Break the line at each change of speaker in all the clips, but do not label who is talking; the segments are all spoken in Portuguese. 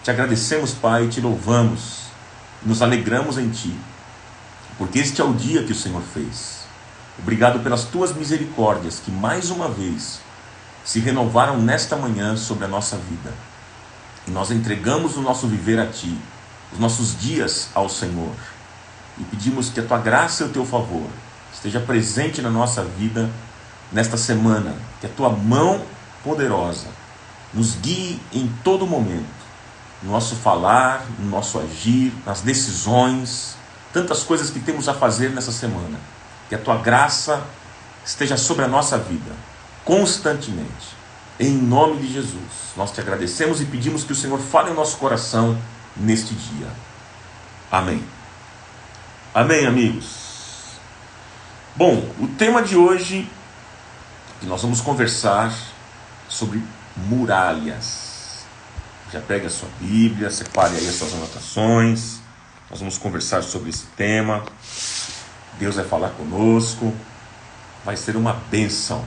Te agradecemos, Pai, e te louvamos, nos alegramos em Ti, porque este é o dia que o Senhor fez. Obrigado pelas Tuas misericórdias, que mais uma vez se renovaram nesta manhã sobre a nossa vida. E nós entregamos o nosso viver a Ti, os nossos dias ao Senhor, e pedimos que a Tua graça e o Teu favor esteja presente na nossa vida nesta semana, que a Tua mão poderosa nos guie em todo momento, no nosso falar, no nosso agir, nas decisões, tantas coisas que temos a fazer nessa semana. Que a Tua graça esteja sobre a nossa vida, constantemente. Em nome de Jesus, nós Te agradecemos e pedimos que o Senhor fale em nosso coração neste dia. Amém. Amém, amigos. Bom, o tema de hoje, que nós vamos conversar sobre muralhas. Já pegue a sua Bíblia, separe aí as suas anotações. Nós vamos conversar sobre esse tema. Deus vai falar conosco. Vai ser uma bênção.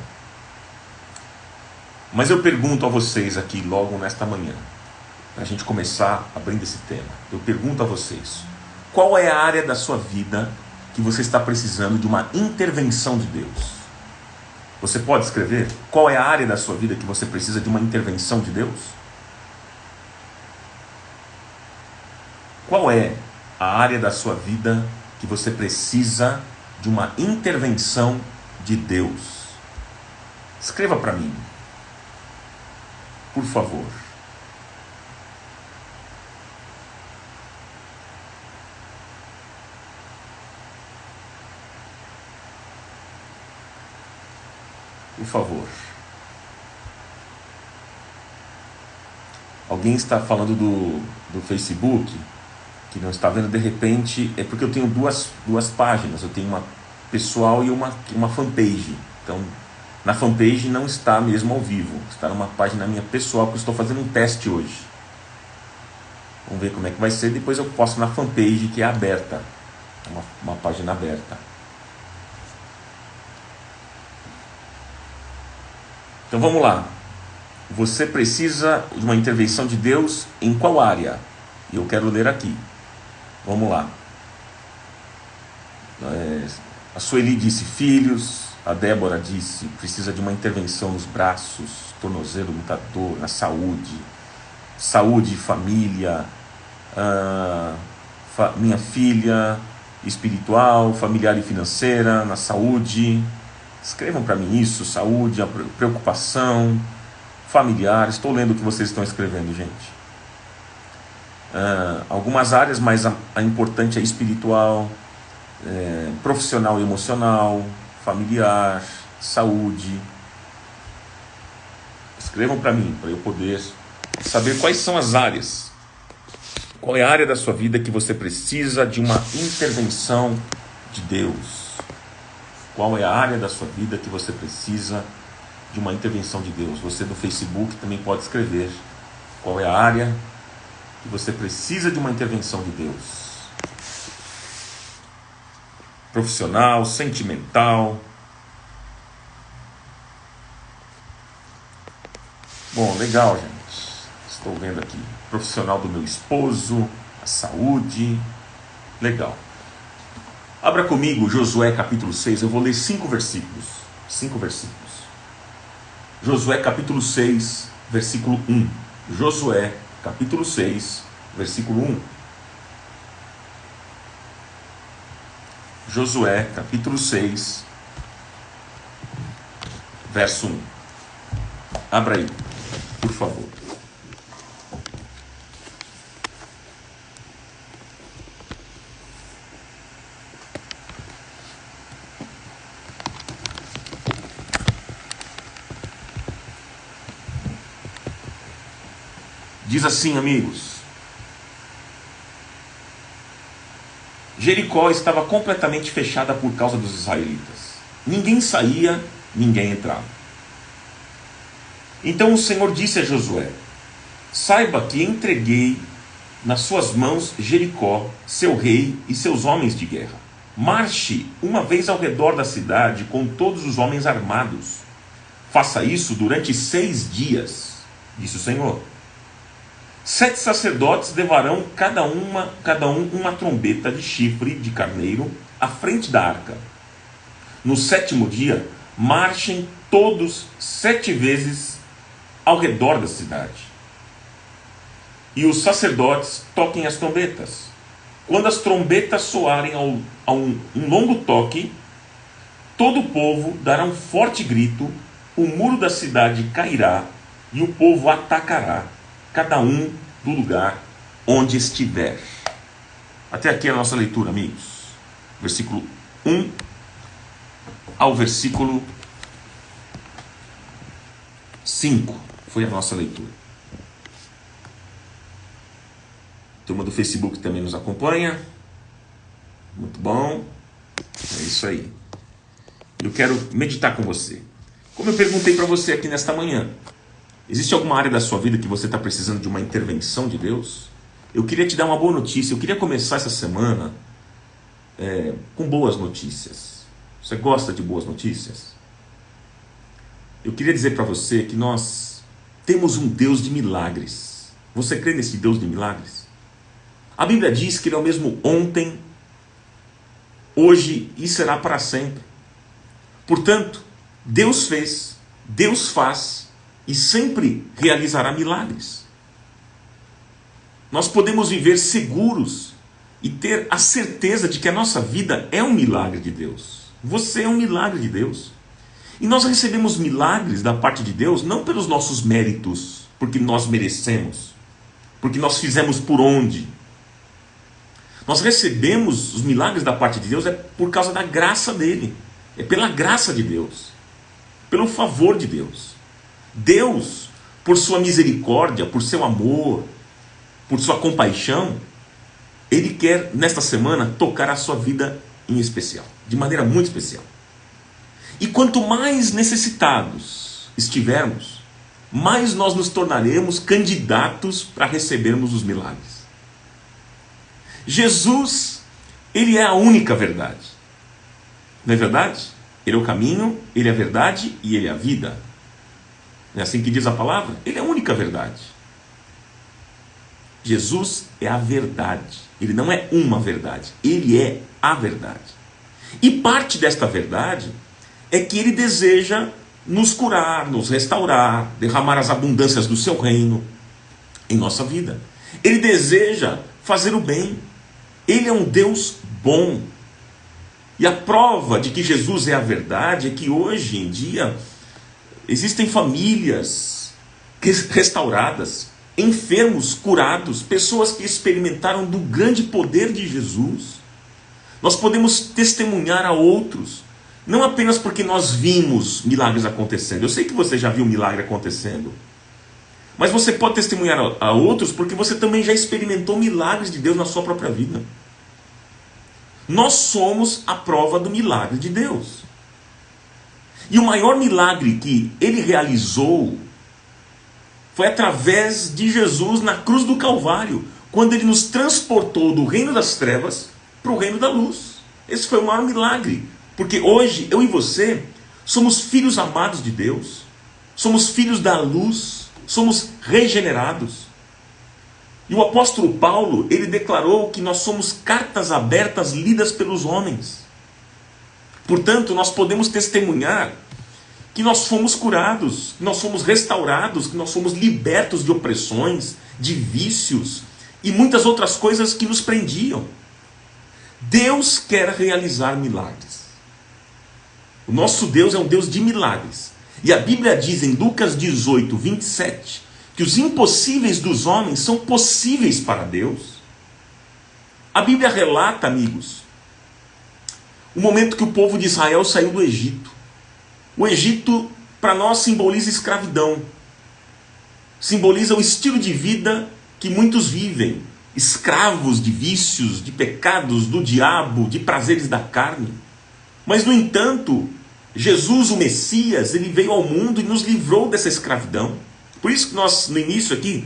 Mas eu pergunto a vocês aqui logo nesta manhã, para a gente começar abrindo esse tema. Eu pergunto a vocês, qual é a área da sua vida que você está precisando de uma intervenção de Deus? Você pode escrever? Qual é a área da sua vida que você precisa de uma intervenção de Deus? Qual é a área da sua vida que você precisa de uma intervenção de Deus? Escreva para mim, por favor. Por favor. Alguém está falando do Facebook, que não está vendo, de repente, é porque eu tenho duas páginas. Eu tenho uma pessoal e uma fanpage. Então, na fanpage não está mesmo ao vivo, está numa página minha pessoal, que eu estou fazendo um teste hoje. Vamos ver como é que vai ser. Depois eu posto na fanpage, que é aberta, uma página aberta. Então vamos lá. Você precisa de uma intervenção de Deus em qual área? Eu quero ler aqui. Vamos lá. A Sueli disse filhos. A Débora disse precisa de uma intervenção nos braços, tornozelo, lutador, na saúde. Saúde, família. Minha filha espiritual, familiar e financeira, na saúde. Escrevam para mim isso, saúde, a preocupação, familiar. Estou lendo o que vocês estão escrevendo, gente. Algumas áreas, mas a importante é espiritual, profissional e emocional, familiar, saúde. Escrevam para mim, para eu poder saber quais são as áreas. Qual é a área da sua vida que você precisa de uma intervenção de Deus? Qual é a área da sua vida que você precisa de uma intervenção de Deus? Você do Facebook também pode escrever qual é a área que você precisa de uma intervenção de Deus. Profissional, sentimental. Bom, legal, gente. Estou vendo aqui. Profissional do meu esposo, a saúde. Legal. Abra comigo Josué capítulo 6, eu vou ler 5 versículos. 5 versículos. Josué capítulo 6, versículo 1. Josué capítulo 6, versículo 1. Josué capítulo 6, verso 1. Abra aí, por favor. Diz assim, amigos: Jericó estava completamente fechada por causa dos israelitas. Ninguém saía, ninguém entrava. Então o Senhor disse a Josué: saiba que entreguei nas suas mãos Jericó, seu rei e seus homens de guerra. Marche uma vez ao redor da cidade com todos os homens armados. Faça isso durante 6 dias, disse o Senhor. 7 sacerdotes levarão cada um uma trombeta de chifre de carneiro à frente da arca. No 7º dia, marchem todos 7 vezes ao redor da cidade. E os sacerdotes toquem as trombetas. Quando as trombetas soarem a um longo toque, todo o povo dará um forte grito, o muro da cidade cairá e o povo atacará, cada um do lugar onde estiver. Até aqui a nossa leitura, amigos. Versículo 1 ao versículo 5 foi a nossa leitura. A turma do Facebook também nos acompanha. Muito bom. É isso aí. Eu quero meditar com você. Como eu perguntei para você aqui nesta manhã, existe alguma área da sua vida que você está precisando de uma intervenção de Deus? Eu queria te dar uma boa notícia. Eu queria começar essa semana com boas notícias. Você gosta de boas notícias? Eu queria dizer para você que nós temos um Deus de milagres. Você crê nesse Deus de milagres? A Bíblia diz que Ele é o mesmo ontem, hoje e será para sempre. Portanto, Deus fez, Deus faz e sempre realizará milagres. Nós podemos viver seguros e ter a certeza de que a nossa vida é um milagre de Deus. Você é um milagre de Deus. E nós recebemos milagres da parte de Deus não pelos nossos méritos, porque nós merecemos, porque nós fizemos por onde. Nós recebemos os milagres da parte de Deus por causa da graça dele. É pela graça de Deus, pelo favor de Deus. Deus, por sua misericórdia, por seu amor, por sua compaixão, Ele quer, nesta semana, tocar a sua vida em especial, de maneira muito especial. E quanto mais necessitados estivermos, mais nós nos tornaremos candidatos para recebermos os milagres. Jesus, Ele é a única verdade. Não é verdade? Ele é o caminho, Ele é a verdade e Ele é a vida. Não é assim que diz a palavra? Ele é a única verdade. Jesus é a verdade. Ele não é uma verdade. Ele é a verdade. E parte desta verdade é que Ele deseja nos curar, nos restaurar, derramar as abundâncias do seu reino em nossa vida. Ele deseja fazer o bem. Ele é um Deus bom. E a prova de que Jesus é a verdade é que hoje em dia existem famílias restauradas, enfermos curados, pessoas que experimentaram do grande poder de Jesus. Nós podemos testemunhar a outros, não apenas porque nós vimos milagres acontecendo. Eu sei que você já viu milagre acontecendo, mas você pode testemunhar a outros porque você também já experimentou milagres de Deus na sua própria vida. Nós somos a prova do milagre de Deus. E o maior milagre que Ele realizou foi através de Jesus na cruz do Calvário, quando Ele nos transportou do reino das trevas para o reino da luz. Esse foi o maior milagre, porque hoje eu e você somos filhos amados de Deus, somos filhos da luz, somos regenerados. E o apóstolo Paulo, ele declarou que nós somos cartas abertas lidas pelos homens. Portanto, nós podemos testemunhar que nós fomos curados, que nós fomos restaurados, que nós fomos libertos de opressões, de vícios e muitas outras coisas que nos prendiam. Deus quer realizar milagres. O nosso Deus é um Deus de milagres. E a Bíblia diz em Lucas 18, 27, que os impossíveis dos homens são possíveis para Deus. A Bíblia relata, amigos, o momento que o povo de Israel saiu do Egito. O Egito, para nós, simboliza escravidão. Simboliza o estilo de vida que muitos vivem. Escravos de vícios, de pecados, do diabo, de prazeres da carne. Mas, no entanto, Jesus, o Messias, ele veio ao mundo e nos livrou dessa escravidão. Por isso que nós, no início aqui,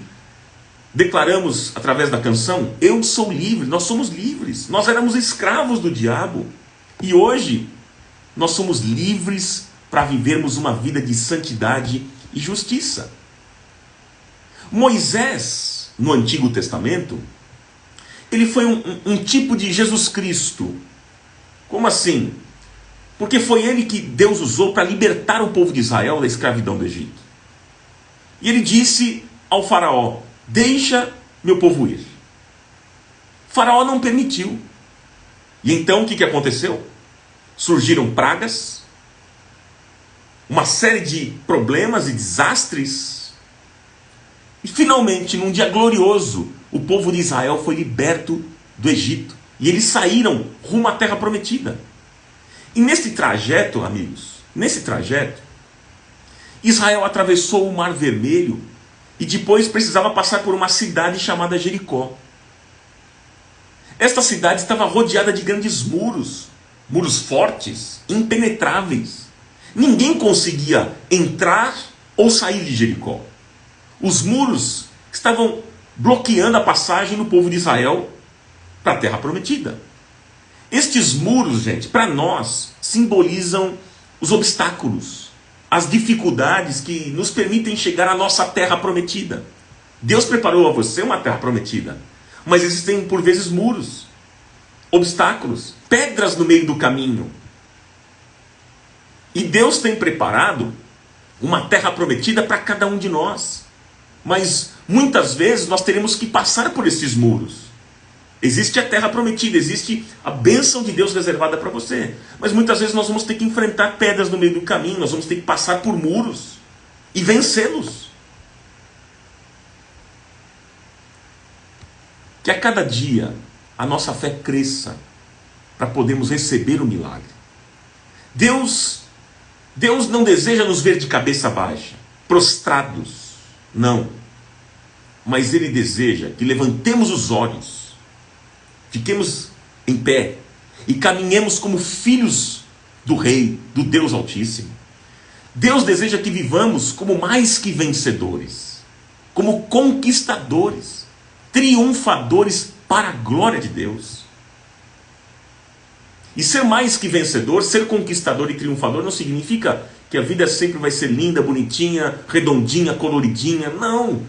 declaramos através da canção, eu sou livre, nós somos livres. Nós éramos escravos do diabo. E hoje, nós somos livres para vivermos uma vida de santidade e justiça. Moisés, no Antigo Testamento, ele foi um tipo de Jesus Cristo. Como assim? Porque foi ele que Deus usou para libertar o povo de Israel da escravidão do Egito. E ele disse ao faraó: deixa meu povo ir. O faraó não permitiu. E então o que aconteceu? Surgiram pragas, uma série de problemas e desastres. E finalmente, num dia glorioso, o povo de Israel foi liberto do Egito. E eles saíram rumo à terra prometida. E nesse trajeto, amigos, Israel atravessou o Mar Vermelho e depois precisava passar por uma cidade chamada Jericó. Esta cidade estava rodeada de grandes muros, muros fortes, impenetráveis. Ninguém conseguia entrar ou sair de Jericó. Os muros estavam bloqueando a passagem do povo de Israel para a terra prometida. Estes muros, gente, para nós, simbolizam os obstáculos, as dificuldades que nos permitem chegar à nossa terra prometida. Deus preparou a você uma terra prometida, mas existem por vezes muros, obstáculos, pedras no meio do caminho. E Deus tem preparado uma terra prometida para cada um de nós. Mas muitas vezes nós teremos que passar por esses muros. Existe a terra prometida, existe a bênção de Deus reservada para você. Mas muitas vezes nós vamos ter que enfrentar pedras no meio do caminho, nós vamos ter que passar por muros e vencê-los. Que a cada dia a nossa fé cresça para podermos receber o milagre. Deus não deseja nos ver de cabeça baixa, prostrados. Não. Mas Ele deseja que levantemos os olhos, fiquemos em pé e caminhemos como filhos do Rei, do Deus Altíssimo. Deus deseja que vivamos como mais que vencedores, como conquistadores, triunfadores para a glória de Deus. E ser mais que vencedor, ser conquistador e triunfador não significa que a vida sempre vai ser linda, bonitinha, redondinha, coloridinha. Não.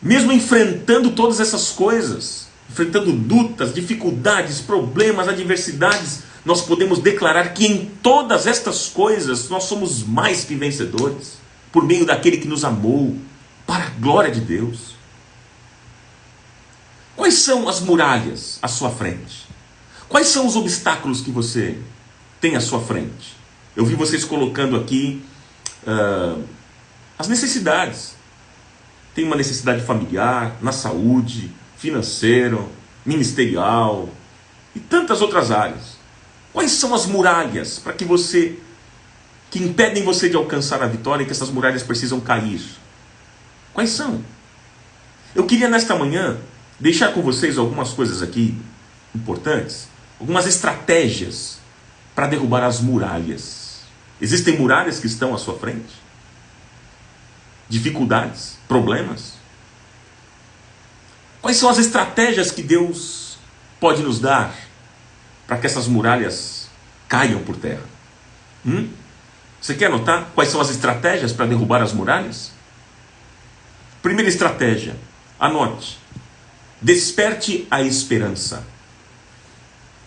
Mesmo enfrentando todas essas coisas, enfrentando lutas, dificuldades, problemas, adversidades, nós podemos declarar que em todas estas coisas nós somos mais que vencedores, por meio daquele que nos amou, para a glória de Deus. Quais são as muralhas à sua frente? Quais são os obstáculos que você tem à sua frente? Eu vi vocês colocando aqui as necessidades. Tem uma necessidade familiar, na saúde, financeiro, ministerial e tantas outras áreas. Quais são as muralhas para que impedem você de alcançar a vitória e que essas muralhas precisam cair? Quais são? Eu queria nesta manhã deixar com vocês algumas coisas aqui importantes, algumas estratégias para derrubar as muralhas. Existem muralhas que estão à sua frente? Dificuldades, problemas? Quais são as estratégias que Deus pode nos dar para que essas muralhas caiam por terra? Você quer anotar quais são as estratégias para derrubar as muralhas? Primeira estratégia, anote: desperte a esperança.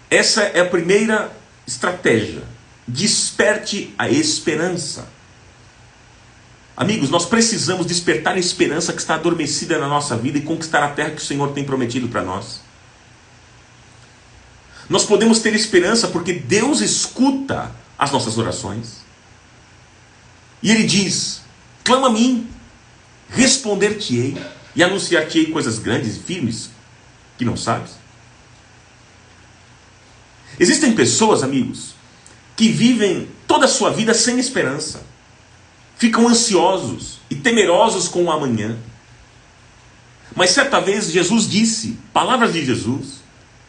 Essa é a primeira estratégia. Desperte a esperança. Amigos, nós precisamos despertar a esperança que está adormecida na nossa vida e conquistar a terra que o Senhor tem prometido para nós. Nós podemos ter esperança porque Deus escuta as nossas orações. E Ele diz: clama a mim, responder-te-ei e anunciar-te-ei coisas grandes e firmes que não sabes. Existem pessoas, amigos, que vivem toda a sua vida sem esperança. Ficam ansiosos e temerosos com o amanhã. Mas certa vez Jesus disse, palavras de Jesus: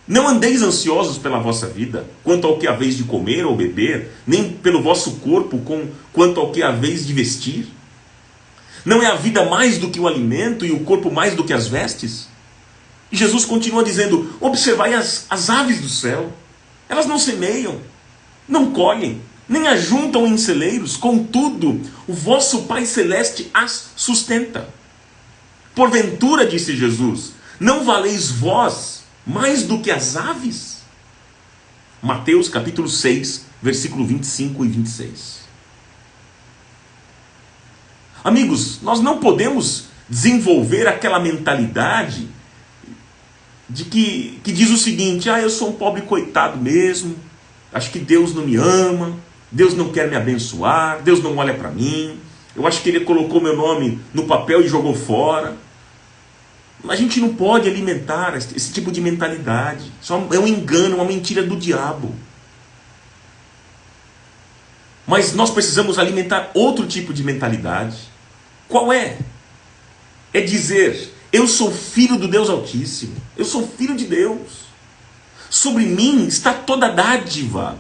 não andeis ansiosos pela vossa vida, quanto ao que haveis de comer ou beber, nem pelo vosso corpo, quanto ao que haveis de vestir. Não é a vida mais do que o alimento e o corpo mais do que as vestes? E Jesus continua dizendo: observai as aves do céu. Elas não semeiam, não colhem, nem ajuntam em celeiros, contudo, o vosso Pai Celeste as sustenta. Porventura, disse Jesus, não valeis vós mais do que as aves? Mateus capítulo 6, versículo 25 e 26. Amigos, nós não podemos desenvolver aquela mentalidade de que diz o seguinte: eu sou um pobre coitado mesmo, acho que Deus não me ama, Deus não quer me abençoar, Deus não olha para mim, eu acho que Ele colocou meu nome no papel e jogou fora. A gente não pode alimentar esse tipo de mentalidade. Isso é um engano, uma mentira do diabo. Mas nós precisamos alimentar outro tipo de mentalidade. Qual é? É dizer: eu sou filho do Deus Altíssimo, eu sou filho de Deus, sobre mim está toda dádiva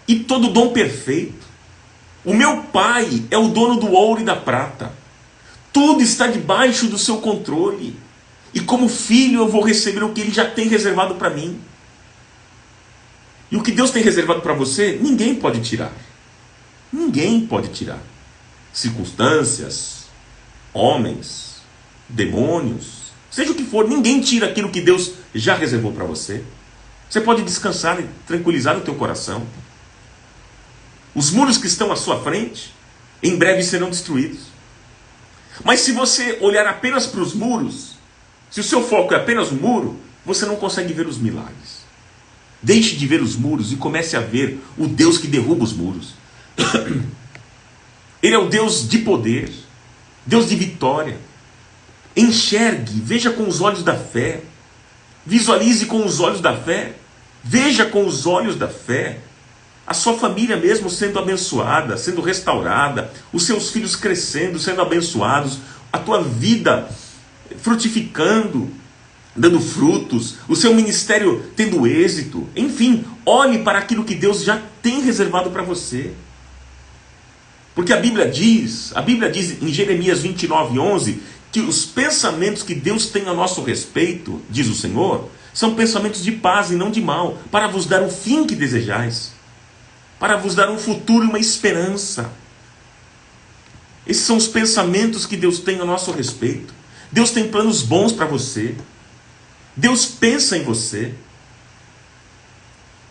e todo dom perfeito. O meu Pai é o dono do ouro e da prata, tudo está debaixo do seu controle, e como filho eu vou receber o que Ele já tem reservado para mim. E o que Deus tem reservado para você, ninguém pode tirar. Ninguém pode tirar. Circunstâncias, homens, demônios, seja o que for, ninguém tira aquilo que Deus já reservou para você. Você pode descansar e tranquilizar o teu coração. Os muros que estão à sua frente, em breve serão destruídos. Mas se você olhar apenas para os muros, se o seu foco é apenas o muro, você não consegue ver os milagres. Deixe de ver os muros e comece a ver o Deus que derruba os muros. Ele é o Deus de poder, Deus de vitória. Enxergue, veja com os olhos da fé. Visualize com os olhos da fé. Veja com os olhos da fé a sua família mesmo sendo abençoada, sendo restaurada, os seus filhos crescendo, sendo abençoados, a tua vida frutificando, dando frutos, o seu ministério tendo êxito. Enfim, olhe para aquilo que Deus já tem reservado para você. Porque a Bíblia diz em Jeremias 29:11, que os pensamentos que Deus tem a nosso respeito, diz o Senhor, são pensamentos de paz e não de mal, para vos dar o fim que desejais, para vos dar um futuro e uma esperança. Esses são os pensamentos que Deus tem a nosso respeito. Deus tem planos bons para você. Deus pensa em você.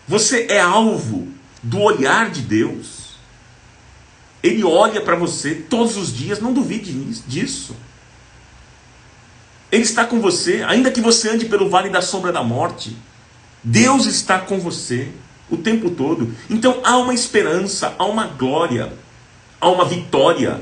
Você é alvo do olhar de Deus. Ele olha para você todos os dias, não duvide disso. Ele está com você, ainda que você ande pelo vale da sombra da morte. Deus está com você o tempo todo. Então há uma esperança, há uma glória, há uma vitória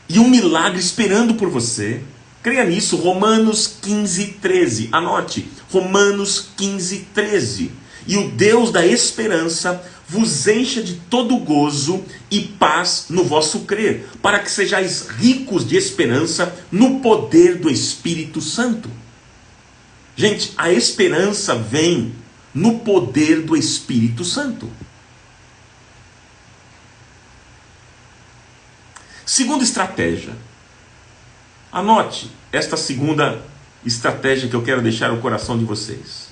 e um milagre esperando por você. Creia nisso. Romanos 15:13. Anote, Romanos 15:13. E o Deus da esperança vos encha de todo gozo e paz no vosso crer, para que sejais ricos de esperança no poder do Espírito Santo. Gente, a esperança vem no poder do Espírito Santo. Segunda estratégia. Anote esta segunda estratégia que eu quero deixar no coração de vocês.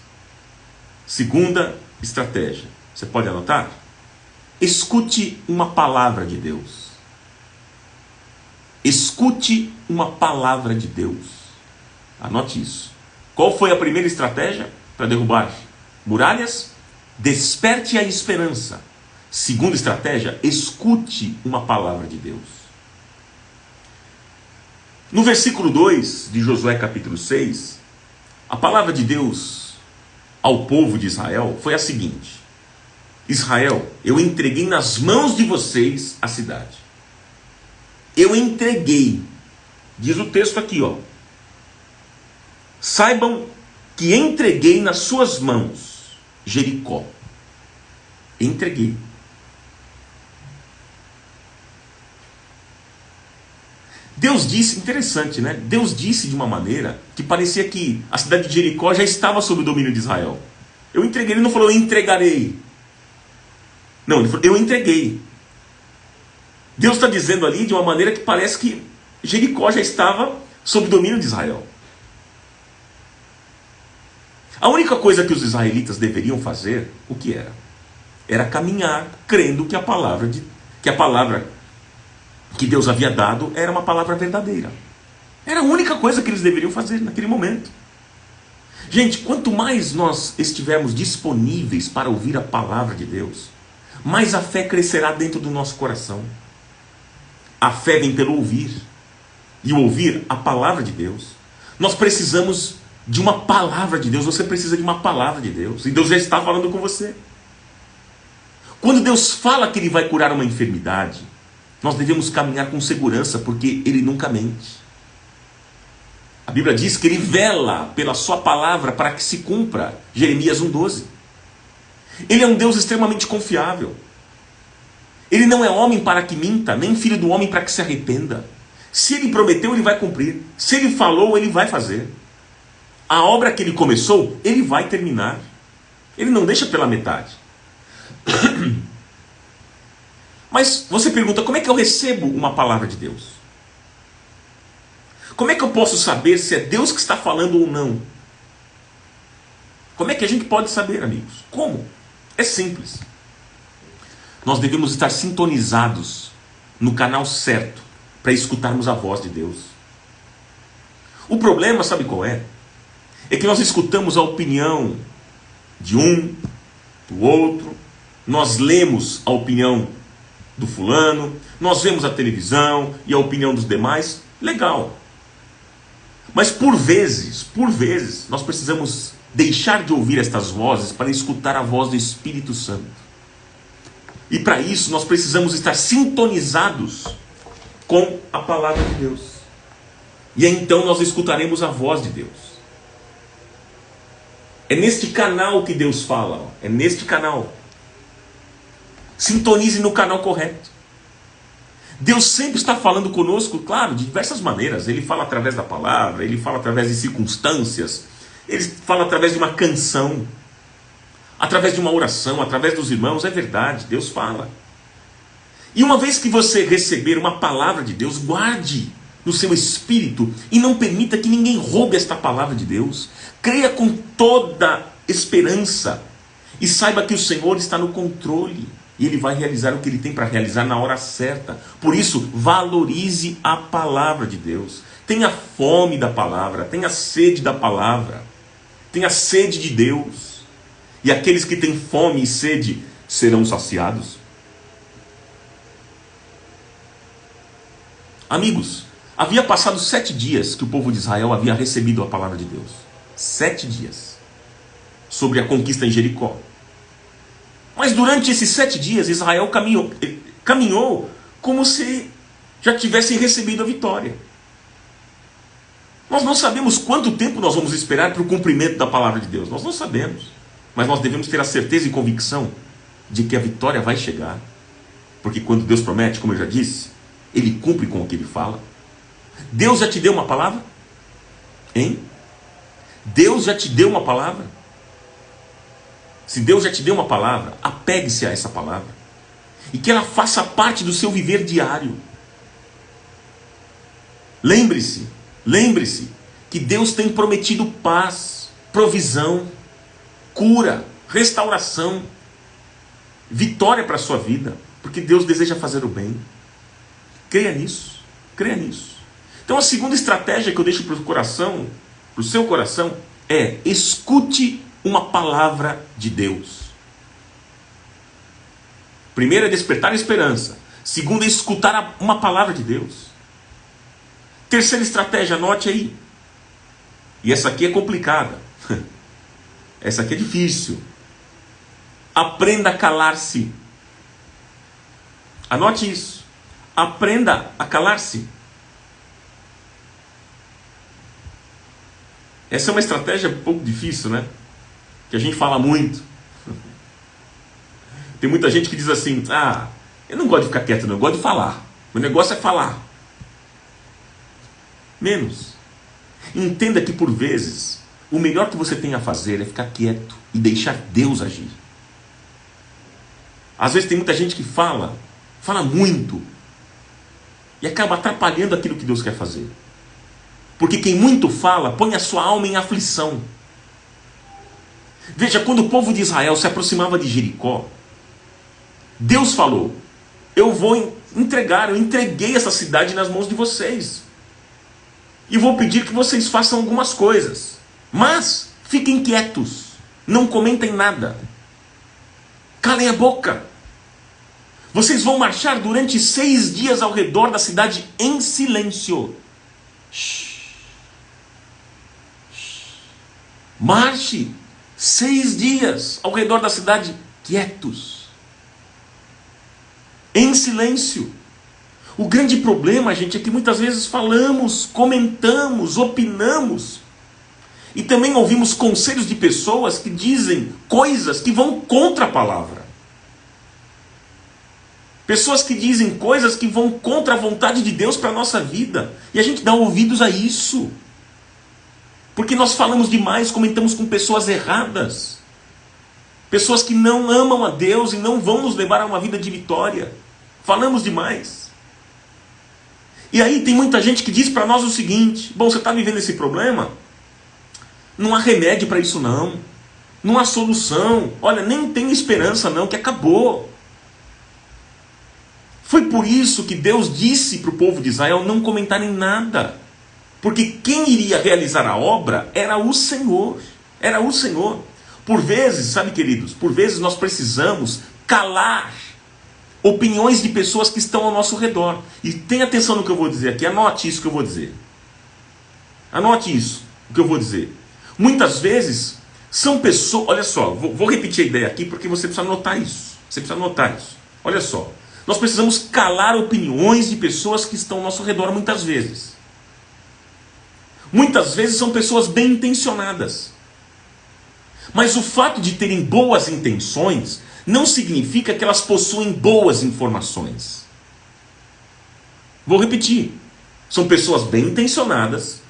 Segunda estratégia. Você pode anotar? Escute uma palavra de Deus. Escute uma palavra de Deus. Anote isso. Qual foi a primeira estratégia para derrubar muralhas? Desperte a esperança. Segunda estratégia, escute uma palavra de Deus. No versículo 2 de Josué capítulo 6, a palavra de Deus ao povo de Israel foi a seguinte: Israel, eu entreguei nas mãos de vocês a cidade. Eu entreguei. Diz o texto aqui, ó. Saibam que entreguei nas suas mãos Jericó. Entreguei. Deus disse, interessante, né? Deus disse de uma maneira que parecia que a cidade de Jericó já estava sob o domínio de Israel. Eu entreguei, ele não falou eu entregarei. Não, ele falou eu entreguei. Deus está dizendo ali de uma maneira que parece que Jericó já estava sob o domínio de Israel. A única coisa que os israelitas deveriam fazer, o que era? Era caminhar crendo que a palavra que Deus havia dado era uma palavra verdadeira. Era a única coisa que eles deveriam fazer naquele momento. Gente, quanto mais nós estivermos disponíveis para ouvir a palavra de Deus, mais a fé crescerá dentro do nosso coração. A fé vem pelo ouvir. E o ouvir a palavra de Deus. Nós precisamos de uma palavra de Deus. Você precisa de uma palavra de Deus. E Deus já está falando com você. Quando Deus fala que Ele vai curar uma enfermidade, nós devemos caminhar com segurança, porque Ele nunca mente. A Bíblia diz que Ele vela pela sua palavra para que se cumpra. Jeremias 1,12. Ele é um Deus extremamente confiável. Ele não é homem para que minta, nem filho do homem para que se arrependa. Se Ele prometeu, Ele vai cumprir. Se Ele falou, Ele vai fazer. A obra que Ele começou, Ele vai terminar. Ele não deixa pela metade. Mas você pergunta, como é que eu recebo uma palavra de Deus? Como é que eu posso saber se é Deus que está falando ou não? Como é que a gente pode saber, amigos? Como? É simples. Nós devemos estar sintonizados no canal certo para escutarmos a voz de Deus. O problema, sabe qual é? É que nós escutamos a opinião de um, do outro, nós lemos a opinião do fulano, nós vemos a televisão e a opinião dos demais. Legal. Mas por vezes, nós precisamos deixar de ouvir estas vozes para escutar a voz do Espírito Santo. E para isso nós precisamos estar sintonizados com a palavra de Deus. E então nós escutaremos a voz de Deus. É neste canal que Deus fala. É neste canal. Sintonize no canal correto. Deus sempre está falando conosco, claro, de diversas maneiras. Ele fala através da palavra, Ele fala através de circunstâncias, Ele fala através de uma canção, através de uma oração, através dos irmãos. É verdade, Deus fala. E uma vez que você receber uma palavra de Deus, guarde no seu espírito e não permita que ninguém roube esta palavra de Deus. Creia com toda esperança e saiba que o Senhor está no controle e Ele vai realizar o que Ele tem para realizar na hora certa. Por isso, valorize a palavra de Deus. Tenha fome da palavra, tenha sede da palavra, tenha sede de Deus. E aqueles que têm fome e sede serão saciados. Amigos, havia passado 7 dias que o povo de Israel havia recebido a palavra de Deus. 7 dias. Sobre a conquista em Jericó. Mas durante esses 7 dias, Israel caminhou como se já tivessem recebido a vitória. Nós não sabemos quanto tempo nós vamos esperar para o cumprimento da palavra de Deus. Nós não sabemos. Mas nós devemos ter a certeza e convicção de que a vitória vai chegar. Porque quando Deus promete, como eu já disse, Ele cumpre com o que Ele fala. Deus já te deu uma palavra? Hein? Deus já te deu uma palavra? Se Deus já te deu uma palavra, apegue-se a essa palavra. E que ela faça parte do seu viver diário. Lembre-se que Deus tem prometido paz, provisão, cura, restauração, vitória para a sua vida. Porque Deus deseja fazer o bem. Creia nisso. Creia nisso. Então a segunda estratégia que eu deixo para o seu coração, é escute uma palavra de Deus. Primeiro é despertar a esperança. Segundo é escutar uma palavra de Deus. Terceira estratégia, anote aí. E essa aqui é complicada. Essa aqui é difícil. Aprenda a calar-se. Anote isso. Aprenda a calar-se. Essa é uma estratégia um pouco difícil, né? Que a gente fala muito. Tem muita gente que diz assim: eu não gosto de ficar quieto, não, eu gosto de falar. O negócio é falar. Menos. Entenda que por vezes o melhor que você tem a fazer é ficar quieto e deixar Deus agir. Às vezes tem muita gente que fala muito e acaba atrapalhando aquilo que Deus quer fazer. Porque quem muito fala põe a sua alma em aflição. Veja, quando o povo de Israel se aproximava de Jericó, Deus falou: eu entreguei essa cidade nas mãos de vocês. e vou pedir que vocês façam algumas coisas. Mas fiquem quietos, não comentem nada. Calem a boca. Vocês vão marchar durante 6 dias ao redor da cidade em silêncio. Marche 6 dias ao redor da cidade quietos, em silêncio. O grande problema, gente, é que muitas vezes falamos, comentamos, opinamos, e também ouvimos conselhos de pessoas que dizem coisas que vão contra a palavra. Pessoas que dizem coisas que vão contra a vontade de Deus para a nossa vida. E a gente dá ouvidos a isso. Porque nós falamos demais, comentamos com pessoas erradas. Pessoas que não amam a Deus e não vão nos levar a uma vida de vitória. Falamos demais. E aí tem muita gente que diz para nós o seguinte: bom, você está vivendo esse problema? Não há remédio para isso não. Não há solução. Olha, nem tem esperança não, que acabou. Foi por isso que Deus disse para o povo de Israel não comentarem nada. Porque quem iria realizar a obra era o Senhor. Era o Senhor. Por vezes, sabe, queridos, por vezes nós precisamos calar opiniões de pessoas que estão ao nosso redor. E tenha atenção no que eu vou dizer aqui. Anote isso que eu vou dizer. Anote isso, o que eu vou dizer. Muitas vezes são pessoas... Olha só, vou repetir a ideia aqui porque você precisa anotar isso. Você precisa anotar isso. Olha só. Nós precisamos calar opiniões de pessoas que estão ao nosso redor muitas vezes. Muitas vezes são pessoas bem intencionadas. Mas o fato de terem boas intenções não significa que elas possuem boas informações. Vou repetir. São pessoas bem intencionadas,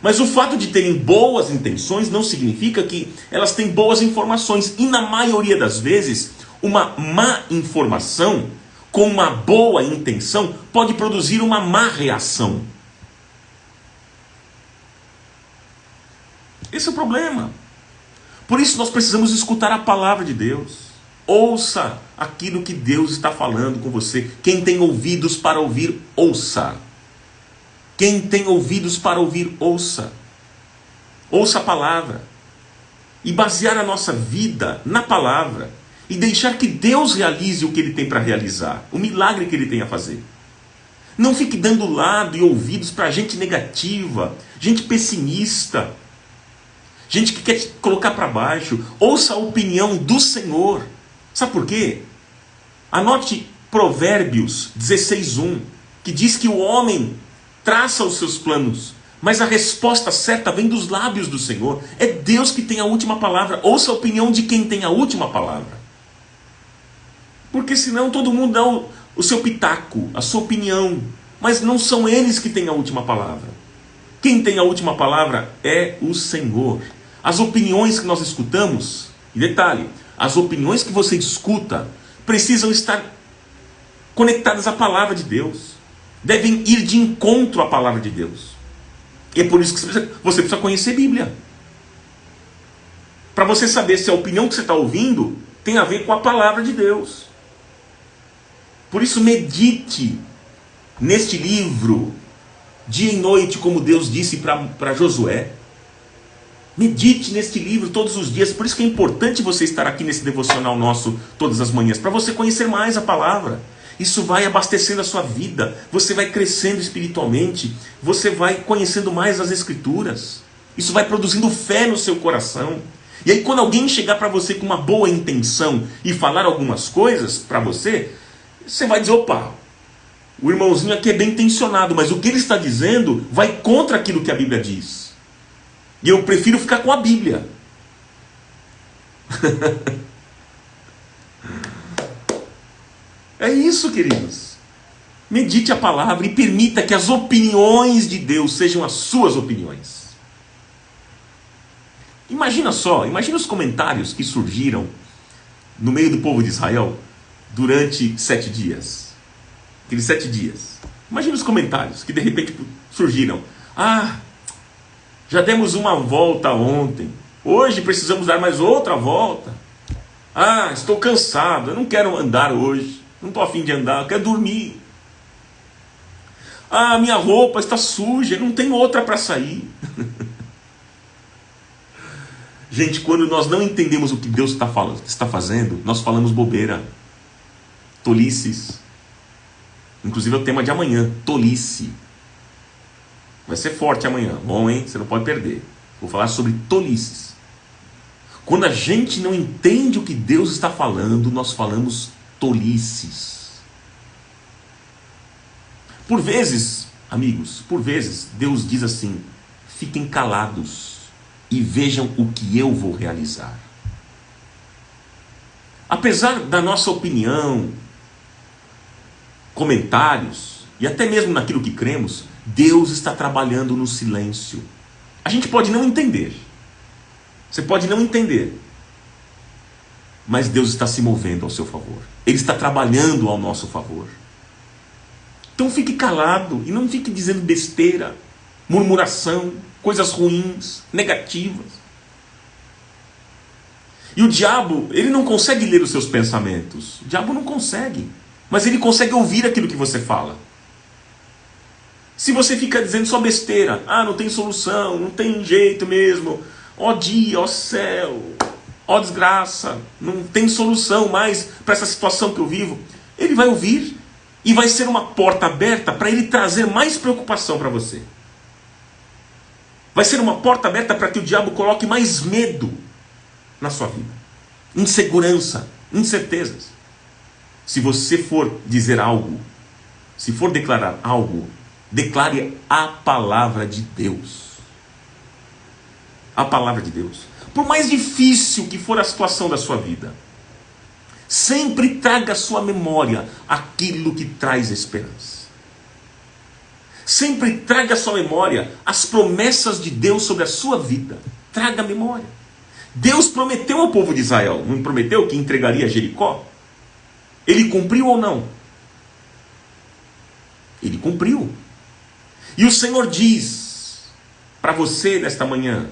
mas o fato de terem boas intenções não significa que elas têm boas informações. E na maioria das vezes, uma má informação com uma boa intenção pode produzir uma má reação. Esse é o problema. Por isso nós precisamos escutar a palavra de Deus. Ouça aquilo que Deus está falando com você. Quem tem ouvidos para ouvir, ouça. Quem tem ouvidos para ouvir, ouça. Ouça a palavra. E basear a nossa vida na palavra. E deixar que Deus realize o que Ele tem para realizar. O milagre que Ele tem a fazer. Não fique dando lado e ouvidos para gente negativa, gente pessimista, gente que quer te colocar para baixo. Ouça a opinião do Senhor. Sabe por quê? Anote Provérbios 16:1, que diz que o homem traça os seus planos, mas a resposta certa vem dos lábios do Senhor. É Deus que tem a última palavra. Ouça a opinião de quem tem a última palavra. Porque senão todo mundo dá o seu pitaco, a sua opinião, mas não são eles que têm a última palavra. Quem tem a última palavra é o Senhor. As opiniões que nós escutamos, e detalhe, as opiniões que você escuta precisam estar conectadas à palavra de Deus. Devem ir de encontro à palavra de Deus. E é por isso que você precisa conhecer a Bíblia. Para você saber se a opinião que você está ouvindo tem a ver com a palavra de Deus. Por isso medite neste livro, dia e noite, como Deus disse para Josué. Medite neste livro todos os dias. Por isso que é importante você estar aqui nesse devocional nosso todas as manhãs, para você conhecer mais a palavra. Isso vai abastecendo a sua vida. Você vai crescendo espiritualmente. Você vai conhecendo mais as Escrituras. Isso vai produzindo fé no seu coração. E aí quando alguém chegar para você com uma boa intenção e falar algumas coisas para você, você vai dizer, opa, o irmãozinho aqui é bem intencionado, mas o que ele está dizendo vai contra aquilo que a Bíblia diz. E eu prefiro ficar com a Bíblia. É isso, queridos. Medite a palavra e permita que as opiniões de Deus sejam as suas opiniões. Imagina só, imagina os comentários que surgiram no meio do povo de Israel durante 7 dias. Aqueles 7 dias. Imagina os comentários que de repente surgiram. Já demos uma volta ontem. Hoje precisamos dar mais outra volta. Estou cansado. Eu não quero andar hoje. Não estou a fim de andar. Eu quero dormir. Ah, minha roupa está suja, não tem outra para sair. Gente, quando nós não entendemos o que Deus está fazendo, nós falamos bobeira, tolices. Inclusive é o tema de amanhã, tolice. Vai ser forte amanhã, bom, hein? Você não pode perder. Vou falar sobre tolices. Quando a gente não entende o que Deus está falando, nós falamos tolices. Por vezes, amigos, por vezes, Deus diz assim: fiquem calados e vejam o que eu vou realizar. Apesar da nossa opinião, comentários, e até mesmo naquilo que cremos, Deus está trabalhando no silêncio. A gente pode não entender. Você pode não entender. Mas Deus está se movendo ao seu favor. Ele está trabalhando ao nosso favor. Então fique calado e não fique dizendo besteira, murmuração, coisas ruins, negativas. E o diabo, ele não consegue ler os seus pensamentos. O diabo não consegue. Mas ele consegue ouvir aquilo que você fala. Se você fica dizendo só besteira, ah, não tem solução, não tem jeito mesmo, ó dia, ó céu, ó desgraça, não tem solução mais para essa situação que eu vivo, ele vai ouvir e vai ser uma porta aberta para ele trazer mais preocupação para você. Vai ser uma porta aberta para que o diabo coloque mais medo na sua vida, insegurança, incertezas. Se você for dizer algo, se for declarar algo, declare a palavra de Deus. A palavra de Deus. Por mais difícil que for a situação da sua vida, sempre traga à sua memória aquilo que traz esperança. Sempre traga à sua memória as promessas de Deus sobre a sua vida. Traga a memória. Deus prometeu ao povo de Israel, não prometeu que entregaria Jericó? Ele cumpriu ou não? Ele cumpriu. E o Senhor diz para você nesta manhã,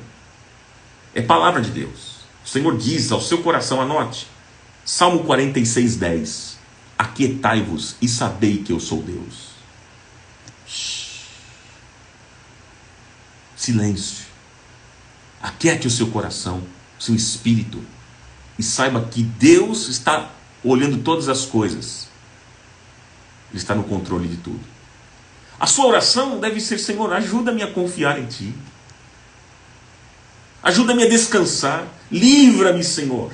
é palavra de Deus. O Senhor diz ao seu coração, anote, Salmo 46:10, aquietai-vos e sabei que eu sou Deus. Silêncio. Aquiete o seu coração, o seu espírito, e saiba que Deus está olhando todas as coisas. Ele está no controle de tudo. A sua oração deve ser: Senhor, ajuda-me a confiar em Ti. Ajuda-me a descansar. Livra-me, Senhor.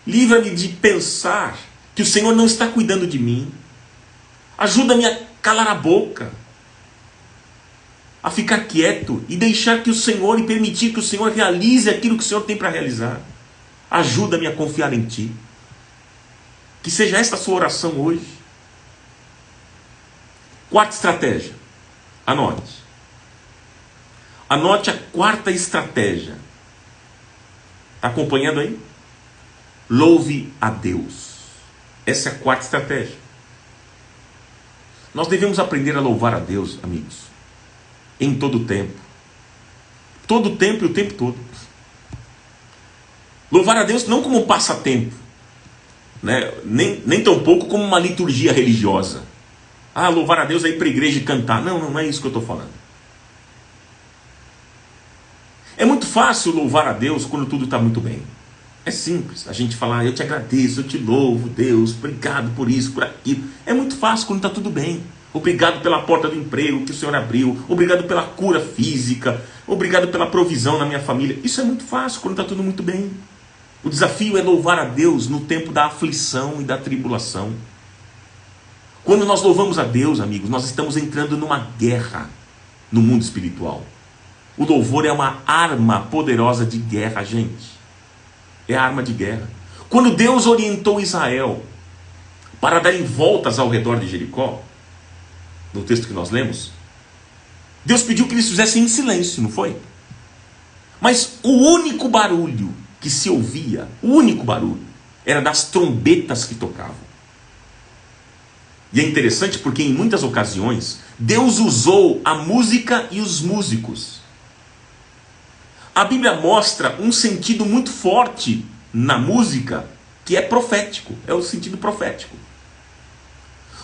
Livra-me de pensar que o Senhor não está cuidando de mim. Ajuda-me a calar a boca, a ficar quieto e deixar que o Senhor, e permitir que o Senhor realize aquilo que o Senhor tem para realizar. Ajuda-me a confiar em Ti. Que seja esta a sua oração hoje. Quarta estratégia. Anote. Anote a quarta estratégia. Está acompanhando aí? Louve a Deus. Essa é a quarta estratégia. Nós devemos aprender a louvar a Deus, amigos, em todo o tempo. Todo o tempo e o tempo todo. Louvar a Deus não como passatempo, né? Nem tão pouco como uma liturgia religiosa. Ah, louvar a Deus é ir para a igreja e cantar. Não, não é isso que eu estou falando. É muito fácil louvar a Deus quando tudo está muito bem. É simples. A gente fala: eu te agradeço, eu te louvo, Deus, obrigado por isso, por aquilo. É muito fácil quando está tudo bem. Obrigado pela porta do emprego que o Senhor abriu. Obrigado pela cura física. Obrigado pela provisão na minha família. Isso é muito fácil quando está tudo muito bem. O desafio é louvar a Deus no tempo da aflição e da tribulação. Quando nós louvamos a Deus, amigos, nós estamos entrando numa guerra no mundo espiritual. O louvor é uma arma poderosa de guerra, gente. É a arma de guerra. Quando Deus orientou Israel para darem voltas ao redor de Jericó, no texto que nós lemos, Deus pediu que eles fizessem em silêncio, não foi? Mas o único barulho que se ouvia, o único barulho, era das trombetas que tocavam. E é interessante porque em muitas ocasiões Deus usou a música e os músicos. A Bíblia mostra um sentido muito forte na música que é profético, é o sentido profético.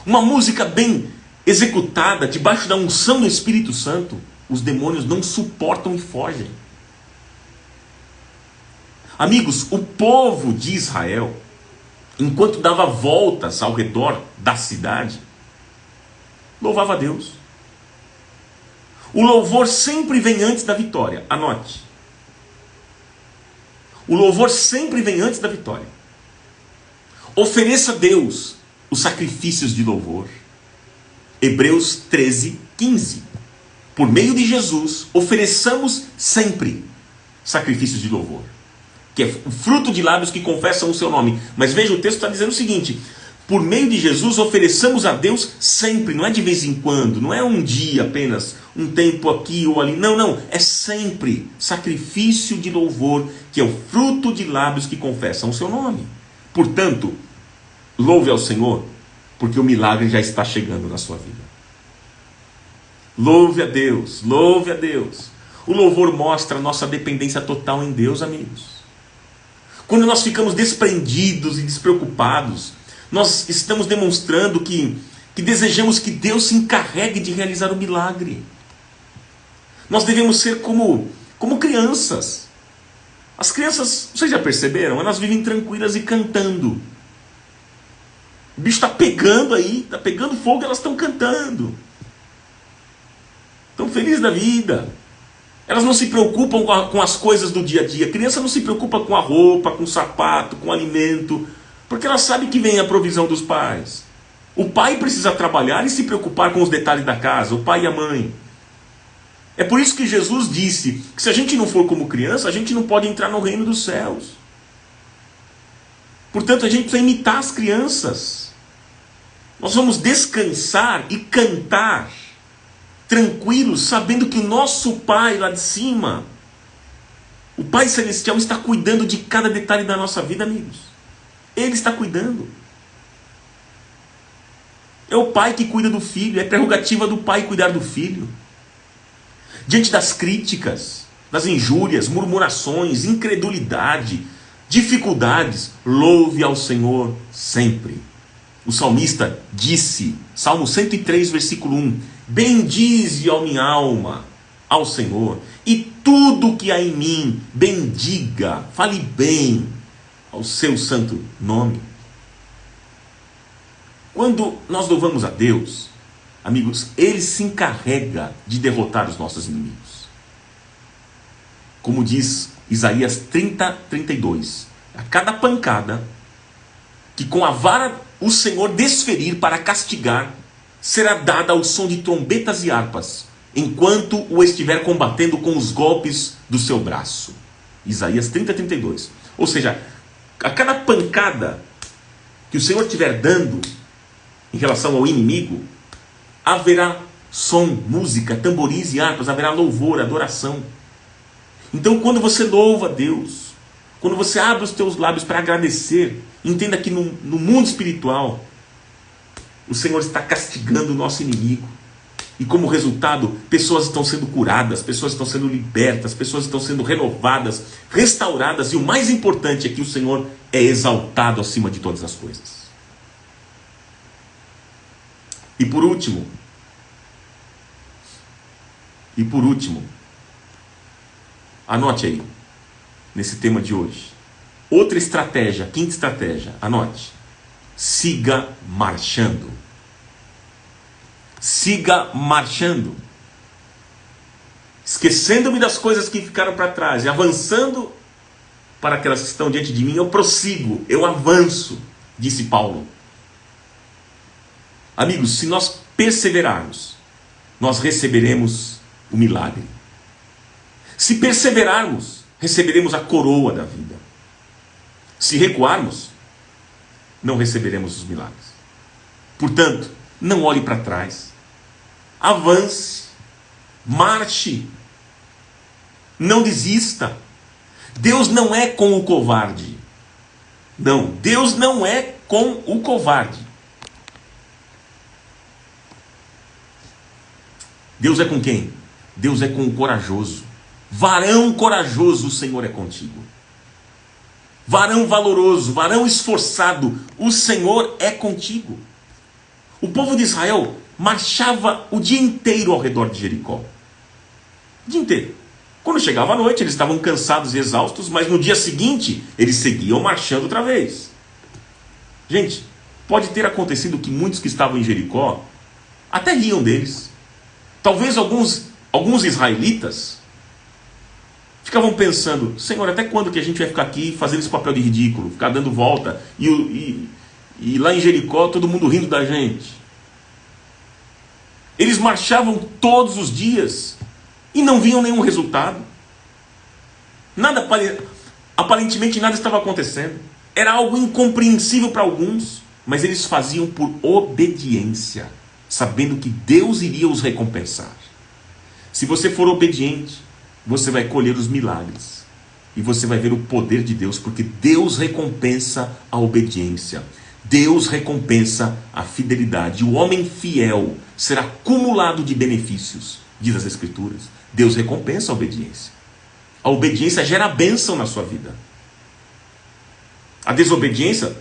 Uma música bem executada debaixo da unção do Espírito Santo, os demônios não suportam e fogem. Amigos, o povo de Israel, enquanto dava voltas ao redor da cidade, louvava a Deus. O louvor sempre vem antes da vitória. Anote. O louvor sempre vem antes da vitória. Ofereça a Deus os sacrifícios de louvor. Hebreus 13, 15. Por meio de Jesus, ofereçamos sempre sacrifícios de louvor, que é o fruto de lábios que confessam o seu nome. Mas veja, o texto está dizendo o seguinte: por meio de Jesus ofereçamos a Deus sempre, não é de vez em quando, não é um dia apenas, um tempo aqui ou ali, não, é sempre sacrifício de louvor, que é o fruto de lábios que confessam o seu nome. Portanto, louve ao Senhor, porque o milagre já está chegando na sua vida. Louve a Deus, louve a Deus. O louvor mostra a nossa dependência total em Deus, amigos. Quando nós ficamos desprendidos e despreocupados, nós estamos demonstrando que desejamos que Deus se encarregue de realizar o milagre. Nós devemos ser como crianças. As crianças, vocês já perceberam? Elas vivem tranquilas e cantando. O bicho está pegando aí, está pegando fogo, elas estão cantando. Estão felizes da vida. Elas não se preocupam com as coisas do dia a dia. A criança não se preocupa com a roupa, com o sapato, com o alimento, porque ela sabe que vem a provisão dos pais. O pai precisa trabalhar e se preocupar com os detalhes da casa, o pai e a mãe. É por isso que Jesus disse que se a gente não for como criança, a gente não pode entrar no reino dos céus. Portanto, a gente precisa imitar as crianças. Nós vamos descansar e cantar tranquilos, sabendo que o nosso Pai lá de cima, o Pai Celestial, está cuidando de cada detalhe da nossa vida, amigos. Ele está cuidando. É o pai que cuida do filho, é prerrogativa do pai cuidar do filho. Diante das críticas, das injúrias, murmurações, incredulidade, dificuldades, louve ao Senhor sempre. O salmista disse, Salmo 103, versículo 1, bendize, ó minha alma, ao Senhor, e tudo que há em mim, bendiga, fale bem ao seu santo nome. Quando nós louvamos a Deus, amigos, Ele se encarrega de derrotar os nossos inimigos. Como diz Isaías 30, 32, a cada pancada que com a vara o Senhor desferir para castigar, será dada ao som de trombetas e harpas, enquanto o estiver combatendo com os golpes do seu braço. Isaías 30, 32. Ou seja, a cada pancada que o Senhor estiver dando em relação ao inimigo, haverá som, música, tamborins e harpas, haverá louvor, adoração. Então, quando você louva a Deus, quando você abre os teus lábios para agradecer, entenda que no mundo espiritual, o Senhor está castigando o nosso inimigo. E como resultado, pessoas estão sendo curadas, pessoas estão sendo libertas, pessoas estão sendo renovadas, restauradas. E o mais importante é que o Senhor é exaltado acima de todas as coisas. E por último, anote aí, nesse tema de hoje, outra estratégia, quinta estratégia, anote, siga marchando. Siga marchando. Esquecendo-me das coisas que ficaram para trás e avançando para aquelas que estão diante de mim, eu prossigo, eu avanço, disse Paulo. Amigos, se nós perseverarmos, nós receberemos o milagre. Se perseverarmos, receberemos a coroa da vida. Se recuarmos, não receberemos os milagres. Portanto, não olhe para trás. Avance, marche, não desista. Deus não é com o covarde. Não, Deus não é com o covarde. Deus é com quem? Deus é com o corajoso. Varão corajoso, o Senhor é contigo. Varão valoroso, varão esforçado, o Senhor é contigo. O povo de Israel marchava o dia inteiro ao redor de Jericó. O dia inteiro. Quando chegava a noite, eles estavam cansados e exaustos, mas no dia seguinte, eles seguiam marchando outra vez. Gente, pode ter acontecido que muitos que estavam em Jericó até riam deles. Talvez alguns israelitas ficavam pensando: Senhor, até quando que a gente vai ficar aqui fazendo esse papel de ridículo, ficar dando volta, e lá em Jericó todo mundo rindo da gente? Eles marchavam todos os dias e não viam nenhum resultado. Aparentemente nada estava acontecendo. Era algo incompreensível para alguns, mas eles faziam por obediência, sabendo que Deus iria os recompensar. Se você for obediente, você vai colher os milagres. E você vai ver o poder de Deus, porque Deus recompensa a obediência. Deus recompensa a fidelidade. O homem fiel será acumulado de benefícios, diz as Escrituras. Deus recompensa a obediência. A obediência gera bênção na sua vida. A desobediência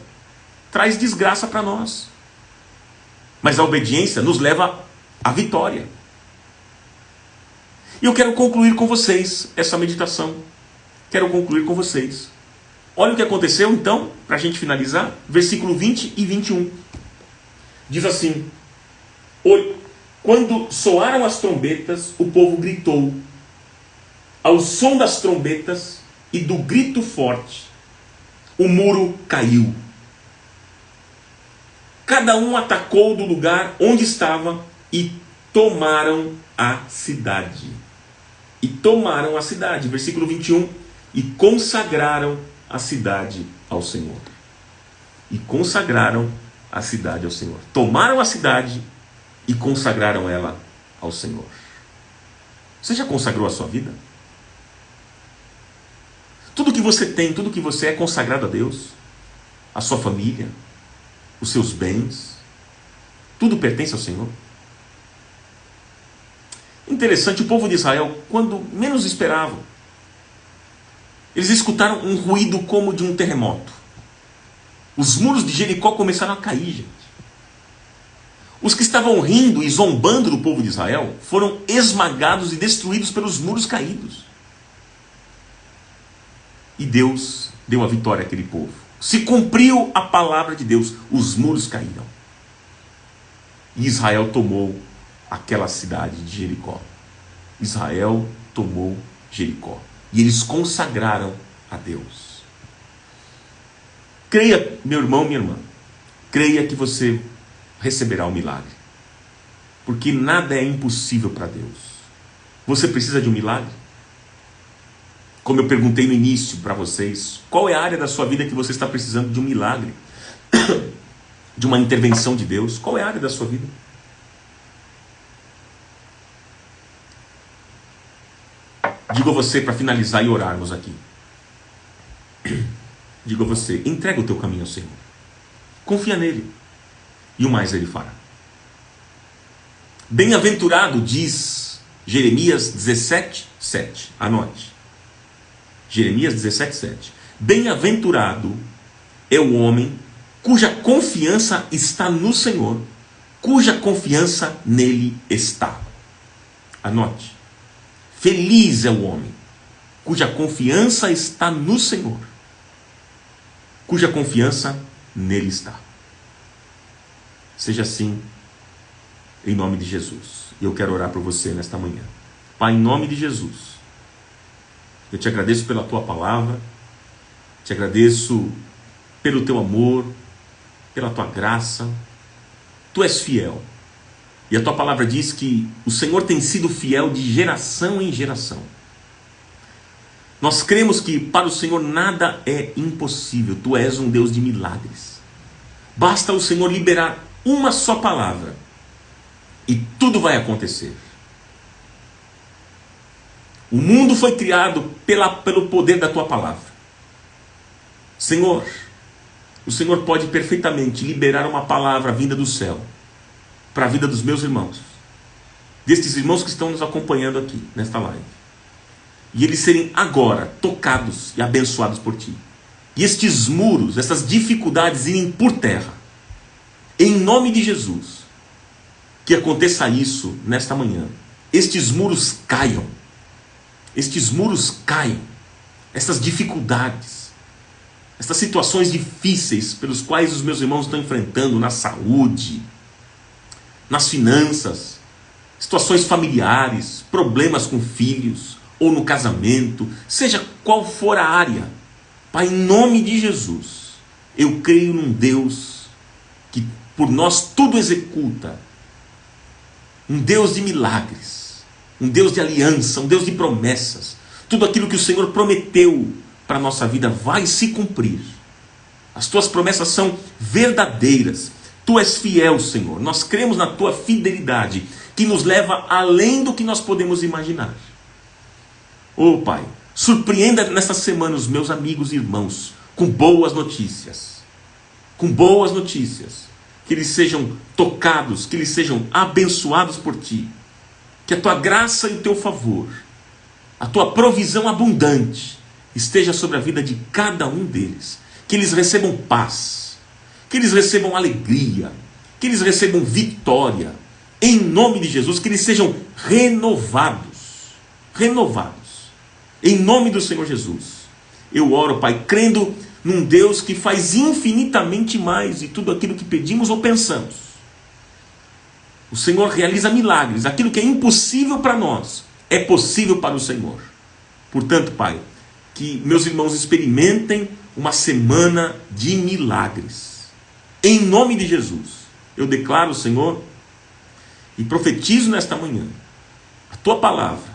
traz desgraça para nós. Mas a obediência nos leva à vitória. E eu quero concluir com vocês essa meditação. Quero concluir com vocês. Olha o que aconteceu então, para a gente finalizar. Versículo 20 e 21. Diz assim: quando soaram as trombetas, o povo gritou. Ao som das trombetas e do grito forte, o muro caiu. Cada um atacou do lugar onde estava e tomaram a cidade. E tomaram a cidade. Versículo 21. E consagraram a cidade ao Senhor. E consagraram a cidade ao Senhor. Tomaram a cidade e consagraram ela ao Senhor. Você já consagrou a sua vida? Tudo que você tem, tudo que você é consagrado a Deus. A sua família, os seus bens, tudo pertence ao Senhor. Interessante, o povo de Israel, quando menos esperavam, eles escutaram um ruído como de um terremoto. Os muros de Jericó começaram a cair, gente. Os que estavam rindo e zombando do povo de Israel foram esmagados e destruídos pelos muros caídos. E Deus deu a vitória àquele povo. Se cumpriu a palavra de Deus, os muros caíram. E Israel tomou aquela cidade de Jericó. Israel tomou Jericó. E eles consagraram a Deus. Creia, meu irmão, minha irmã. Creia que você receberá o milagre. Porque nada é impossível para Deus. Você precisa de um milagre? Como eu perguntei no início para vocês, qual é a área da sua vida que você está precisando de um milagre? De uma intervenção de Deus? Qual é a área da sua vida? Digo a você para finalizar e orarmos aqui. Digo a você, entrega o teu caminho ao Senhor. Confia nele. E o mais ele fará. Bem-aventurado, diz Jeremias 17, 7. Anote. Jeremias 17, 7. Bem-aventurado é o homem cuja confiança está no Senhor, cuja confiança nele está. Anote. Feliz é o homem cuja confiança está no Senhor, cuja confiança nele está. Seja assim, em nome de Jesus. E eu quero orar por você nesta manhã. Pai, em nome de Jesus, eu te agradeço pela tua palavra, te agradeço pelo teu amor, pela tua graça. Tu és fiel. E a tua palavra diz que o Senhor tem sido fiel de geração em geração. Nós cremos que para o Senhor nada é impossível. Tu és um Deus de milagres. Basta o Senhor liberar uma só palavra e tudo vai acontecer. O mundo foi criado pelo poder da tua palavra. Senhor, o Senhor pode perfeitamente liberar uma palavra vinda do céu para a vida dos meus irmãos, destes irmãos que estão nos acompanhando aqui nesta live, e eles serem agora tocados e abençoados por ti, e estes muros, essas dificuldades irem por terra, em nome de Jesus. que aconteça isso nesta manhã. Estes muros caiam. Estes muros caiam. Essas dificuldades, essas situações difíceis pelos quais os meus irmãos estão enfrentando na saúde, nas finanças, situações familiares, problemas com filhos ou no casamento, seja qual for a área, Pai, em nome de Jesus, eu creio num Deus que por nós tudo executa, um Deus de milagres, um Deus de aliança, um Deus de promessas. Tudo aquilo que o Senhor prometeu para a nossa vida vai se cumprir. As tuas promessas são verdadeiras. Tu és fiel, Senhor. Nós cremos na tua fidelidade, que nos leva além do que nós podemos imaginar. Oh Pai, surpreenda nesta semana os meus amigos e irmãos com boas notícias. Com boas notícias. Que eles sejam tocados, que eles sejam abençoados por Ti. Que a Tua graça e o Teu favor, a Tua provisão abundante, esteja sobre a vida de cada um deles. Que eles recebam paz, que eles recebam alegria, que eles recebam vitória, em nome de Jesus, que eles sejam renovados, em nome do Senhor Jesus. Eu oro, Pai, crendo num Deus que faz infinitamente mais de tudo aquilo que pedimos ou pensamos. O Senhor realiza milagres, aquilo que é impossível para nós, é possível para o Senhor. Portanto, Pai, que meus irmãos experimentem uma semana de milagres. Em nome de Jesus, eu declaro, Senhor, e profetizo nesta manhã a Tua palavra,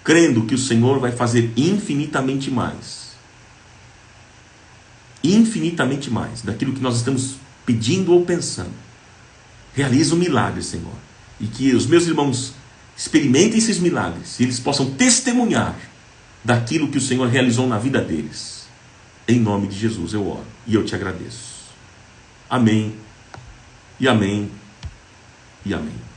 crendo que o Senhor vai fazer infinitamente mais daquilo que nós estamos pedindo ou pensando. Realiza um milagre, Senhor, e que os meus irmãos experimentem esses milagres e eles possam testemunhar daquilo que o Senhor realizou na vida deles. Em nome de Jesus eu oro e eu te agradeço. Amém, e amém, e amém.